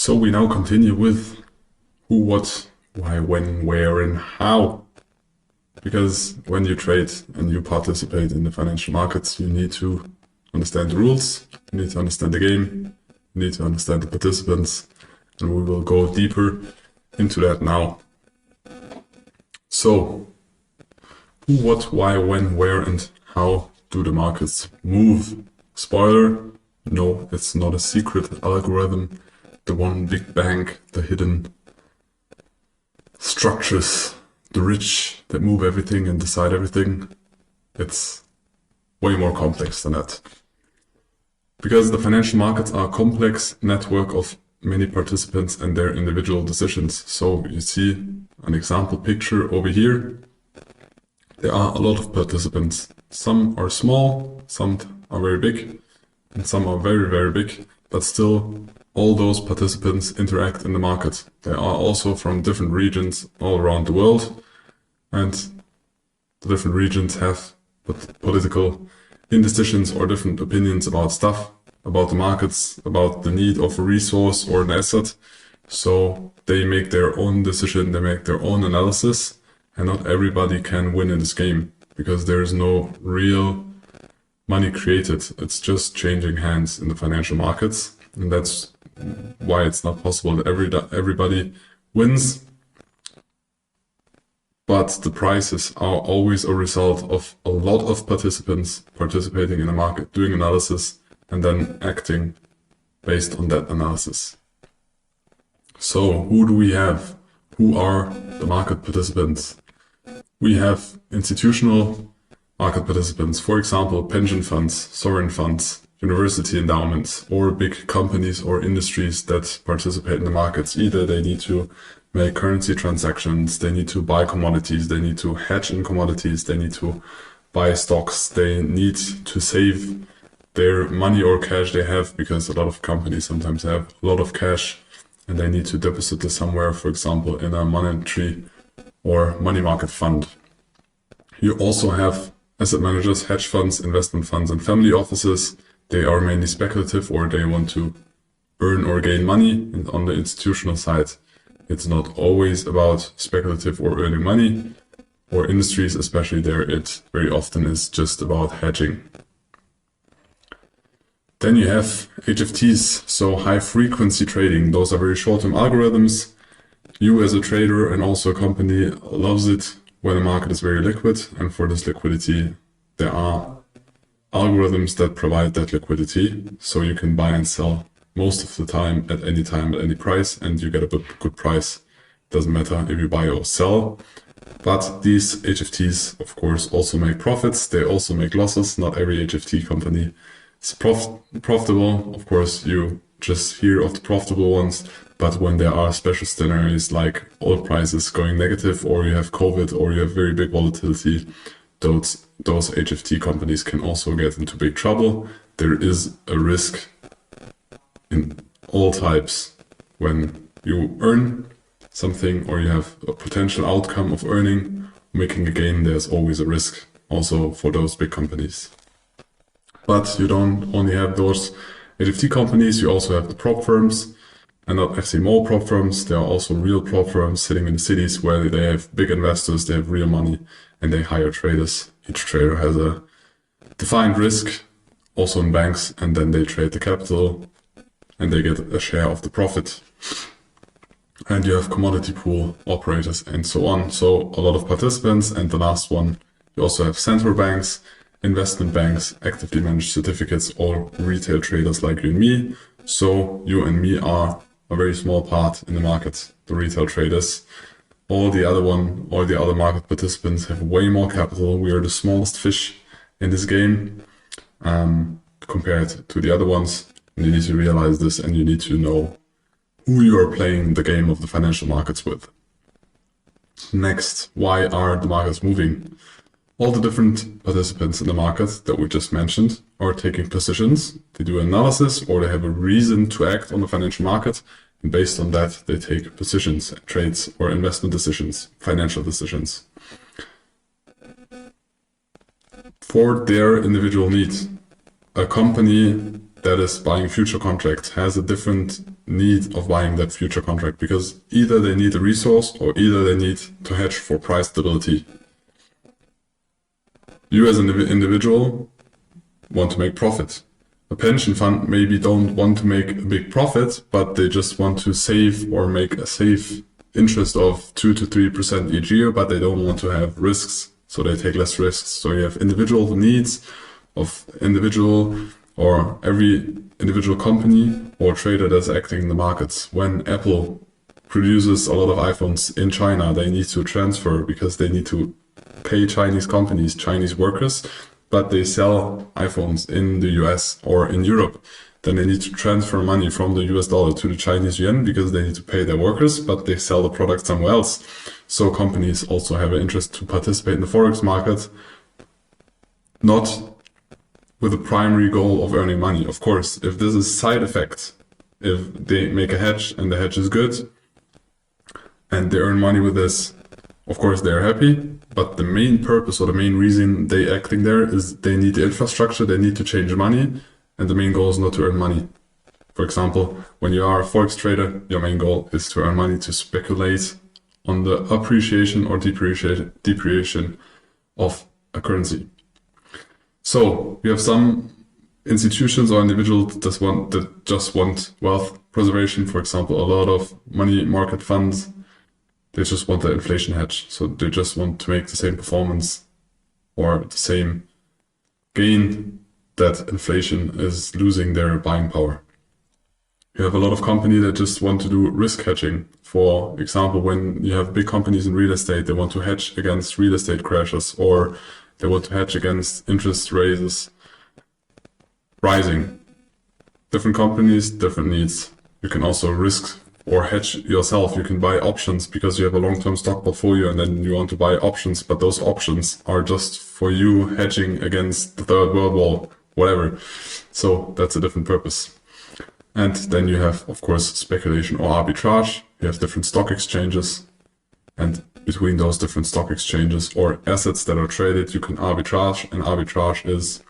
So we now continue with who, what, why, when, where, and how. Because when you trade and you participate in the financial markets, you need to understand the rules, you need to understand the game, you need to understand the participants, and we will go deeper into that now. So, who, what, why, when, where, and how do the markets move? Spoiler, no, it's not a secret algorithm, the one big bang, the hidden structures, the rich that move everything and decide everything. It's way more complex than that. Because the financial markets are a complex network of many participants and their individual decisions. So you see an example picture over here. There are a lot of participants. Some are small, some are very big, and some are very, very big, but still all those participants interact in the market. They are also from different regions all around the world, and the different regions have political indecisions or different opinions about stuff, about the markets, about the need of a resource or an asset. So they make their own decision, they make their own analysis, and not everybody can win in this game because there is no real money created. It's just changing hands in the financial markets, and that's why it's not possible that everybody wins. But the prices are always a result of a lot of participants participating in the market, doing analysis, and then acting based on that analysis. So who do we have? Who are the market participants? We have institutional market participants, for example, pension funds, sovereign funds, university endowments, or big companies or industries that participate in the markets. Either they need to make currency transactions, they need to buy commodities, they need to hedge in commodities, they need to buy stocks, they need to save their money or cash they have, because a lot of companies sometimes have a lot of cash and they need to deposit this somewhere, for example, in a monetary or money market fund. You also have asset managers, hedge funds, investment funds, and family offices. They are mainly speculative, or they want to earn or gain money. And on the institutional side, it's not always about speculative or earning money, or industries especially there, it very often is just about hedging. Then you have HFTs, so high frequency trading. Those are very short-term algorithms. You as a trader and also a company loves it when the market is very liquid, and for this liquidity there are algorithms that provide that liquidity, so you can buy and sell most of the time at any price, and you get a good price. Doesn't matter if you buy or sell. But these HFTs, of course, also make profits. They also make losses. Not every HFT company is profitable. Of course, you just hear of the profitable ones, but when there are special scenarios like oil prices going negative, or you have COVID, or you have very big volatility, those HFT companies can also get into big trouble. There is a risk in all types. When you earn something or you have a potential outcome of earning, making a gain, there's always a risk also for those big companies. But you don't only have those HFT companies, you also have the prop firms, and not actually more prop firms. There are also real prop firms sitting in the cities where they have big investors, they have real money, and they hire traders. Each trader has a defined risk, also in banks, and then they trade the capital and they get a share of the profit. And you have commodity pool operators and so on. So a lot of participants. And the last one, you also have central banks, investment banks, actively managed certificates, or retail traders like you and me. So you and me are a very small part in the market, the retail traders. All the other market participants have way more capital. We are the smallest fish in this game compared to the other ones. And you need to realize this, and you need to know who you are playing the game of the financial markets with. Next, why are the markets moving? All the different participants in the market that we just mentioned are taking positions. They do analysis, or they have a reason to act on the financial market. And based on that, they take positions, trades, or investment decisions, financial decisions for their individual needs. A company that is buying future contracts has a different need of buying that future contract, because either they need a resource or either they need to hedge for price stability. You as an individual want to make profit. A pension fund maybe don't want to make a big profit, but they just want to save or make a safe interest of 2 to 3% each year, but they don't want to have risks, so they take less risks. So you have individual needs of individual or every individual company or trader that's acting in the markets. When Apple produces a lot of iPhones in China, they need to transfer because they need to pay Chinese companies, Chinese workers, but they sell iPhones in the US or in Europe. Then they need to transfer money from the US dollar to the Chinese yuan because they need to pay their workers, but they sell the product somewhere else. So companies also have an interest to participate in the Forex market, not with the primary goal of earning money. Of course, if this is a side effect, if they make a hedge and the hedge is good and they earn money with this, of course they're happy. But the main purpose or the main reason they acting there is they need the infrastructure, they need to change money, and the main goal is not to earn money. For example, when you are a Forex trader, your main goal is to earn money to speculate on the appreciation or depreciation of a currency. So we have some institutions or individuals that just want wealth preservation. For example, a lot of money market funds, they just want the inflation hedge. So they just want to make the same performance or the same gain that inflation is losing their buying power. You have a lot of companies that just want to do risk hedging. For example, when you have big companies in real estate, they want to hedge against real estate crashes, or they want to hedge against interest rates rising. Different companies, different needs. You can also risk or hedge yourself. You can buy options because you have a long-term stock portfolio and then you want to buy options, but those options are just for you hedging against the Third World War, whatever. So that's a different purpose. And then you have, of course, speculation or arbitrage. You have different stock exchanges, and between those different stock exchanges or assets that are traded, you can arbitrage. And arbitrage is,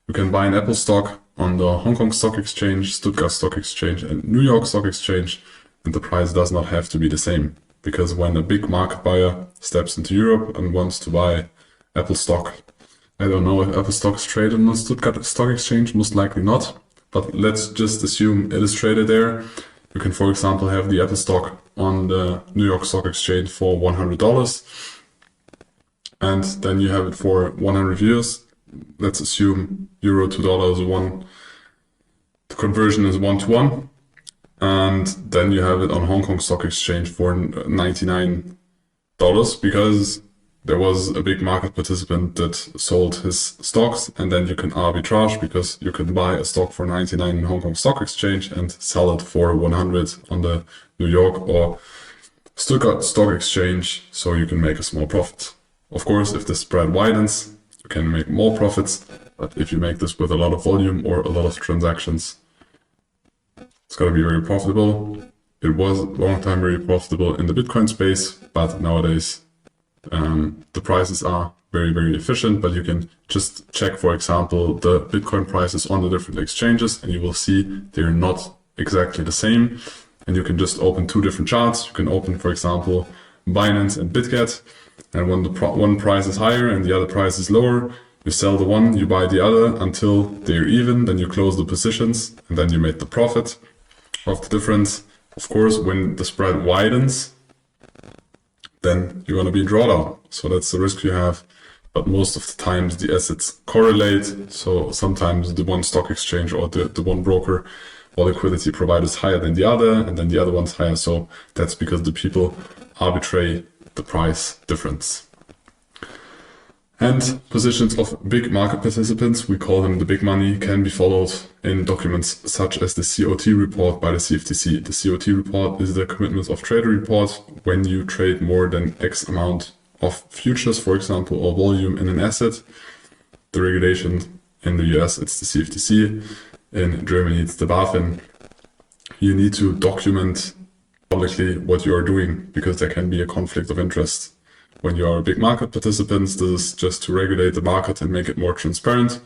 you can buy an Apple stock on the Hong Kong Stock Exchange, Stuttgart Stock Exchange, and New York Stock Exchange, and the price does not have to be the same. Because when a big market buyer steps into Europe and wants to buy Apple stock, I don't know if Apple stock is traded on the Stuttgart Stock Exchange, most likely not. But let's just assume it is traded there. You can, for example, have the Apple stock on the New York Stock Exchange for $100. And then you have it for 100 euros. Let's assume euro to dollar is one. The conversion is 1-to-1. And then you have it on Hong Kong Stock Exchange for $99 because there was a big market participant that sold his stocks, and then you can arbitrage because you can buy a stock for 99 in Hong Kong Stock Exchange and sell it for 100 on the New York or Stuttgart Stock Exchange, so you can make a small profit. Of course, if the spread widens, you can make more profits, but if you make this with a lot of volume or a lot of transactions, it's going to be very profitable. It was a long time very profitable in the Bitcoin space, but nowadays the prices are very, very efficient, but you can just check, for example, the Bitcoin prices on the different exchanges, and you will see they're not exactly the same. And you can just open two different charts. You can open, for example, Binance and BitGet, and when the one price is higher and the other price is lower, you sell the one, you buy the other until they're even, then you close the positions, and then you make the profit of the difference. Of course, when the spread widens, then you're going to be in drawdown. So that's the risk you have. But most of the times the assets correlate. So sometimes the one stock exchange or the one broker or liquidity provider is higher than the other, and then the other one's higher. So that's because the people arbitrate the price difference. And positions of big market participants, we call them the big money, can be followed in documents such as the COT report by the CFTC. The COT report is the Commitments of Trader report. When you trade more than X amount of futures, for example, or volume in an asset, the regulation in the US, it's the CFTC. In Germany, it's the BaFin. You need to document publicly what you are doing because there can be a conflict of interest. When you are a big market participant, this is just to regulate the market and make it more transparent.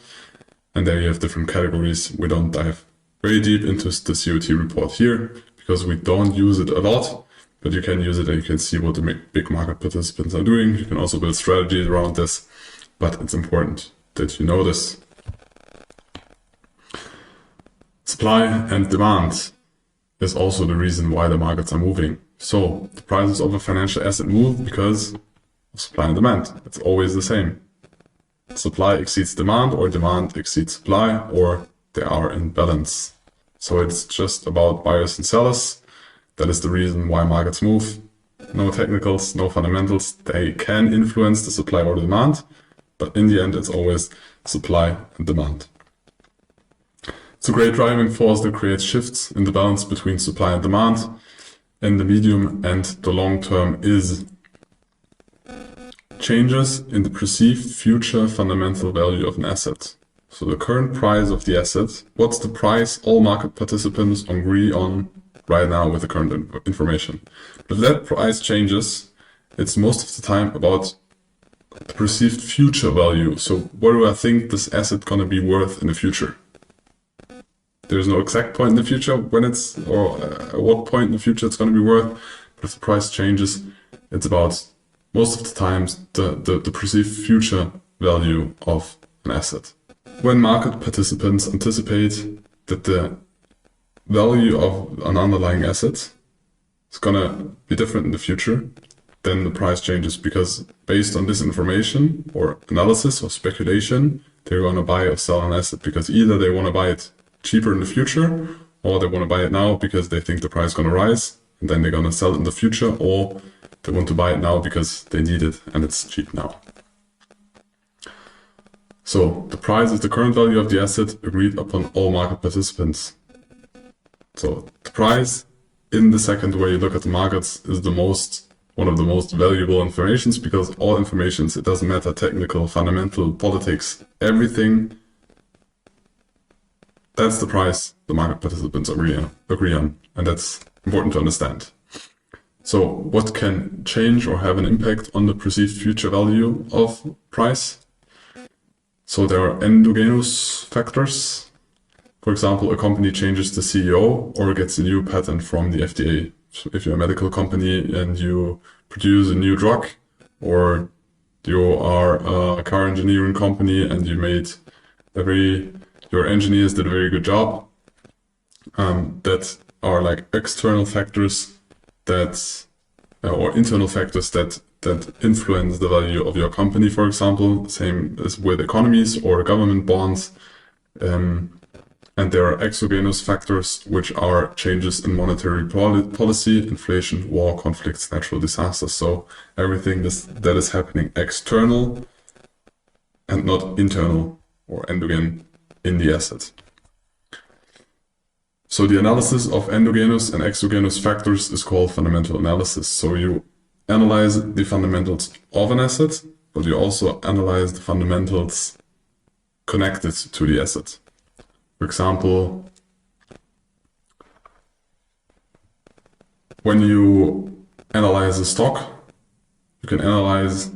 And there you have different categories. We don't dive very deep into the COT report here because we don't use it a lot, but you can use it and you can see what the big market participants are doing. You can also build strategies around this, but it's important that you know this. Supply and demand is also the reason why the markets are moving. So the prices of a financial asset move because of supply and demand. It's always the same. Supply exceeds demand or demand exceeds supply, or they are in balance. So it's just about buyers and sellers. That is the reason why markets move. No technicals, no fundamentals. They can influence the supply or demand, but in the end it's always supply and demand. It's a great driving force that creates shifts in the balance between supply and demand. In the medium and the long term is changes in the perceived future fundamental value of an asset. So the current price of the asset, what's the price all market participants agree on right now with the current information. If that price changes, it's most of the time about the perceived future value. So what do I think this asset gonna be worth in the future? There's no exact point in the future when it's, or at what point in the future it's going to be worth, but if the price changes, it's about most of the times the perceived future value of an asset. When market participants anticipate that the value of an underlying asset is going to be different in the future, then the price changes because based on this information or analysis or speculation, they're going to buy or sell an asset because either they want to buy it cheaper in the future, or they want to buy it now because they think the price is going to rise and then they're going to sell it in the future, or they want to buy it now because they need it and it's cheap now. So the price is the current value of the asset agreed upon all market participants. So the price in the second way you look at the markets is one of the most valuable informations because all informations, it doesn't matter technical, fundamental, politics, everything. That's the price the market participants agree on, and that's important to understand. So what can change or have an impact on the perceived future value of price? So there are endogenous factors. For example, a company changes the CEO or gets a new patent from the FDA. So if you're a medical company and you produce a new drug, or you are a car engineering company and you made your engineers did a very good job. That are like external factors or internal factors that influence the value of your company, for example. Same as with economies or government bonds. And there are exogenous factors, which are changes in monetary policy, inflation, war, conflicts, natural disasters. So everything that is happening external and not internal or endogen in the asset. So the analysis of endogenous and exogenous factors is called fundamental analysis. So you analyze the fundamentals of an asset, but you also analyze the fundamentals connected to the asset. For example, when you analyze a stock, you can analyze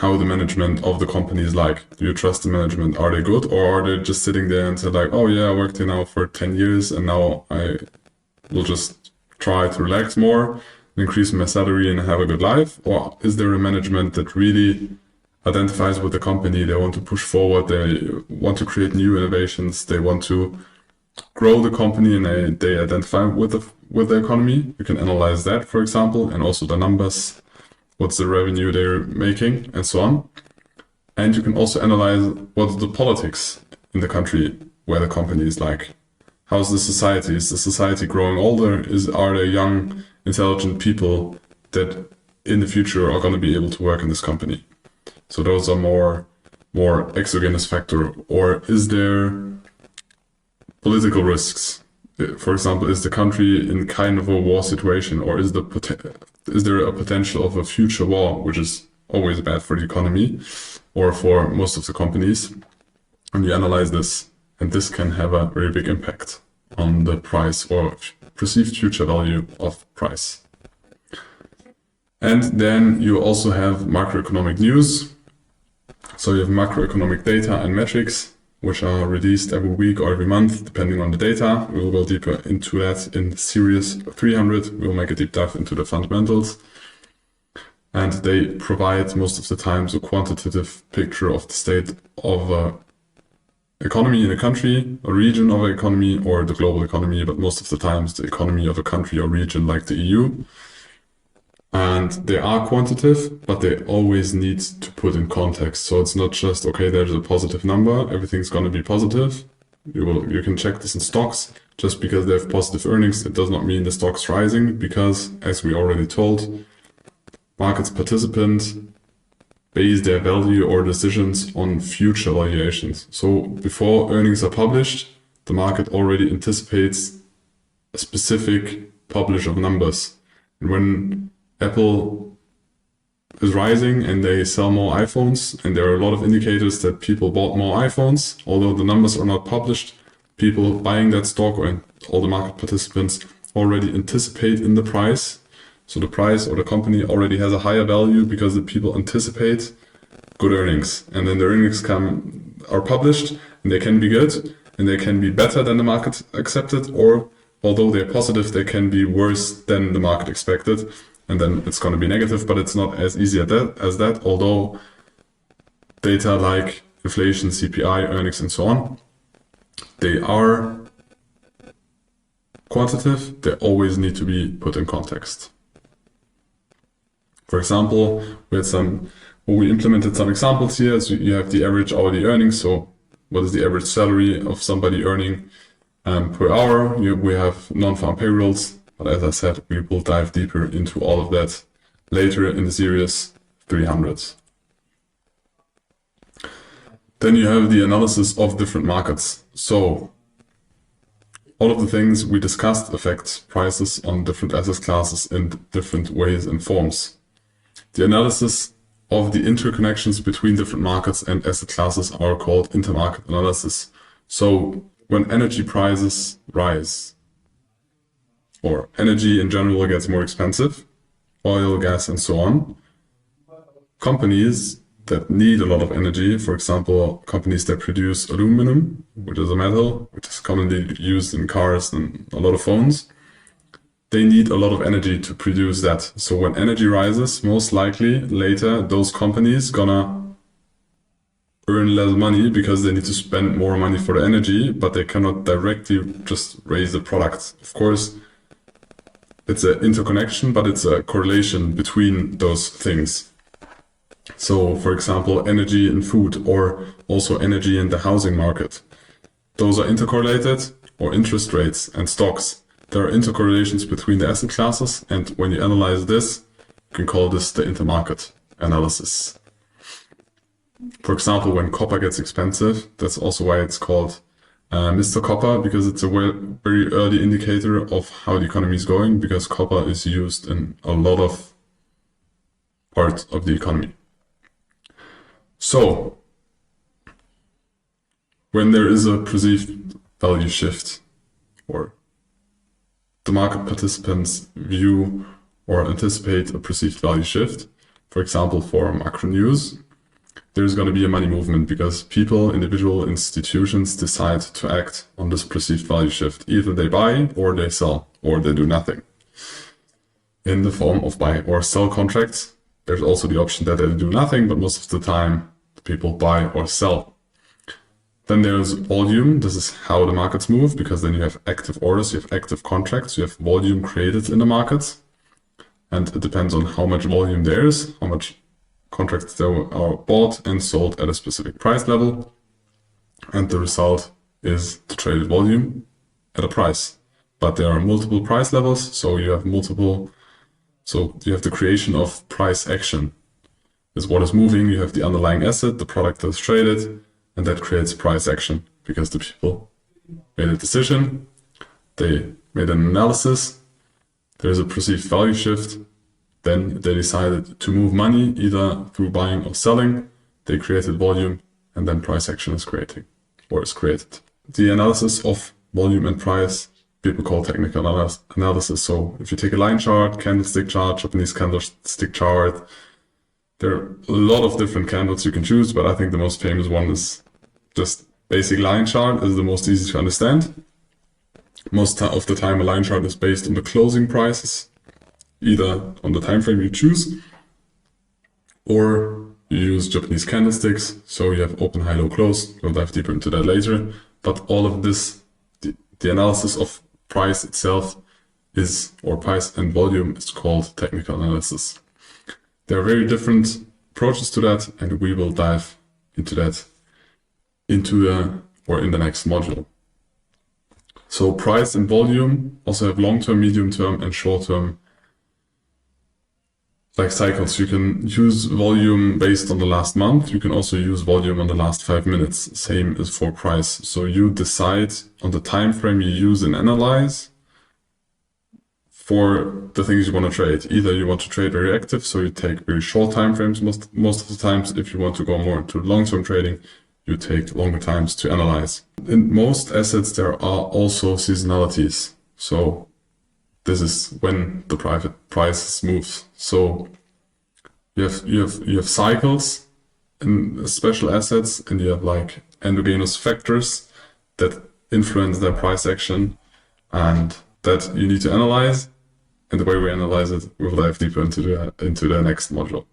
how the management of the company is like. Do you trust the management? Are they good, or are they just sitting there and say like, oh yeah, I worked here now for 10 years and now I will just try to relax more, increase my salary and have a good life? Or is there a management that really identifies with the company? They want to push forward, they want to create new innovations, they want to grow the company, and they identify with the economy. You can analyze that, for example, and also the numbers, what's the revenue they're making, and so on. And you can also analyze what's the politics in the country where the company is like. How's the society? Is the society growing older? Are there young, intelligent people that in the future are going to be able to work in this company? So those are more exogenous factor. Or is there political risks? For example, is the country in kind of a war situation, or is there a potential of a future war, which is always bad for the economy or for most of the companies? And you analyze this, and this can have a very big impact on the price or perceived future value of price. And then you also have macroeconomic news. So you have macroeconomic data and metrics. which are released every week or every month, depending on the data. We'll go deeper into that in Series 300. We'll make a deep dive into the fundamentals. And they provide most of the times a quantitative picture of the state of an economy in a country, a region of an economy, or the global economy, but most of the times the economy of a country or region like the EU. And they are quantitative, but they always need to put in context. So it's not just, okay, there's a positive number, everything's going to be positive. You can check this in stocks. Just because they have positive earnings, it does not mean the stock's rising, because as we already told, markets participants base their value or decisions on future valuations. So before earnings are published, the market already anticipates a specific publish of numbers. And when Apple is rising and they sell more iPhones, and there are a lot of indicators that people bought more iPhones, although the numbers are not published, people buying that stock and all the market participants already anticipate in the price. So the price or the company already has a higher value because the people anticipate good earnings. And then the earnings are published, and they can be good and they can be better than the market accepted, or although they're positive, they can be worse than the market expected. And then it's going to be negative, but it's not as easy as that, although data like inflation, CPI, earnings, and so on, they are quantitative, they always need to be put in context. For example, we implemented some examples here. So you have the average hourly earnings. So what is the average salary of somebody earning per hour? We have non-farm payrolls. But as I said, we will dive deeper into all of that later in the Series 300. Then you have the analysis of different markets. So all of the things we discussed affect prices on different asset classes in different ways and forms. The analysis of the interconnections between different markets and asset classes are called intermarket analysis. So when energy prices rise, or energy in general gets more expensive, oil, gas, and so on, companies that need a lot of energy, for example, companies that produce aluminum, which is a metal, which is commonly used in cars and a lot of phones, they need a lot of energy to produce that. So when energy rises, most likely later those companies gonna earn less money because they need to spend more money for the energy, but they cannot directly just raise the product. Of course, it's an interconnection, but it's a correlation between those things. So, for example, energy in food, or also energy in the housing market. Those are intercorrelated, or interest rates and stocks. There are intercorrelations between the asset classes, and when you analyze this, you can call this the intermarket analysis. For example, when copper gets expensive, that's also why it's called Mr. Copper, because it's a very early indicator of how the economy is going, because copper is used in a lot of parts of the economy. So, when there is a perceived value shift, or the market participants view or anticipate a perceived value shift, for example, for macro news, there's going to be a money movement because people, individual institutions decide to act on this perceived value shift. Either they buy or they sell or they do nothing. In the form of buy or sell contracts, there's also the option that they do nothing, but most of the time people buy or sell. Then there's volume. This is how the markets move, because then you have active orders, you have active contracts, you have volume created in the markets. And it depends on how much volume there is, how much contracts that are bought and sold at a specific price level, and the result is the traded volume at a price. But there are multiple price levels, so you have the creation of price action. Is what is moving, you have the underlying asset, the product that's traded, and that creates price action because the people made a decision, they made an analysis, there's a perceived value shift, then they decided to move money either through buying or selling, they created volume, and then price action is created. The analysis of volume and price, people call technical analysis. So if you take a line chart, candlestick chart, Japanese candlestick chart, there are a lot of different candles you can choose, but I think the most famous one is just Basic line chart is the most easy to understand. Most of the time, a line chart is based on the closing prices, either on the time frame you choose, or you use Japanese candlesticks. So you have open, high, low, close. We'll dive deeper into that later. But all of this, the analysis of price itself is, or price and volume is called technical analysis. There are very different approaches to that, and we will dive into that in the next module. So price and volume also have long-term, medium-term, and short-term like cycles. You can use volume based on the last month. You can also use volume on the last 5 minutes. Same as for price. So you decide on the time frame you use and analyze for the things you want to trade. Either you want to trade very active, so you take very short time frames most of the times. If you want to go more into long-term trading, you take longer times to analyze. In most assets, there are also seasonalities. So this is when the prices move. So you have cycles in special assets, and you have like endogenous factors that influence their price action, and that you need to analyze. And the way we analyze it, we'll dive deeper into the next module.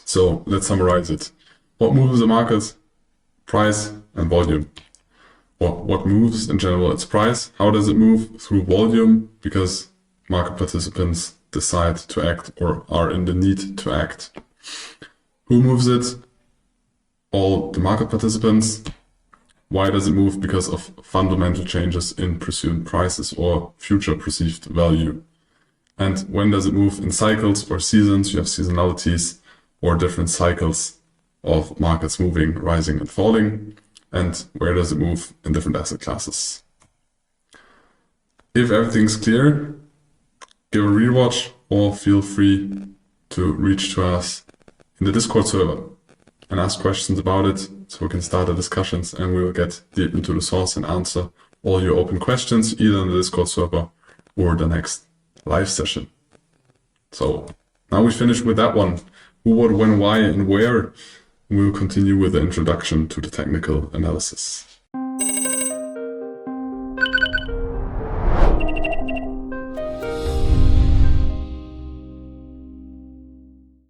So let's summarize it. What moves the market? Price and volume. What moves in general? It's price. How does it move? Through volume, because market participants decide to act or are in the need to act. Who moves it? All the market participants. Why does it move? Because of fundamental changes in presumed prices or future perceived value. And when does it move? In cycles or seasons. You have seasonalities or different cycles of markets moving, rising and falling. And where does it move? In different asset classes. If everything's clear, give a rewatch or feel free to reach to us in the Discord server and ask questions about it, so we can start the discussions, and we will get deep into the source and answer all your open questions, either in the Discord server or the next live session. So now we finished with that one. Who, what, when, why, and where. We will continue with the introduction to the technical analysis.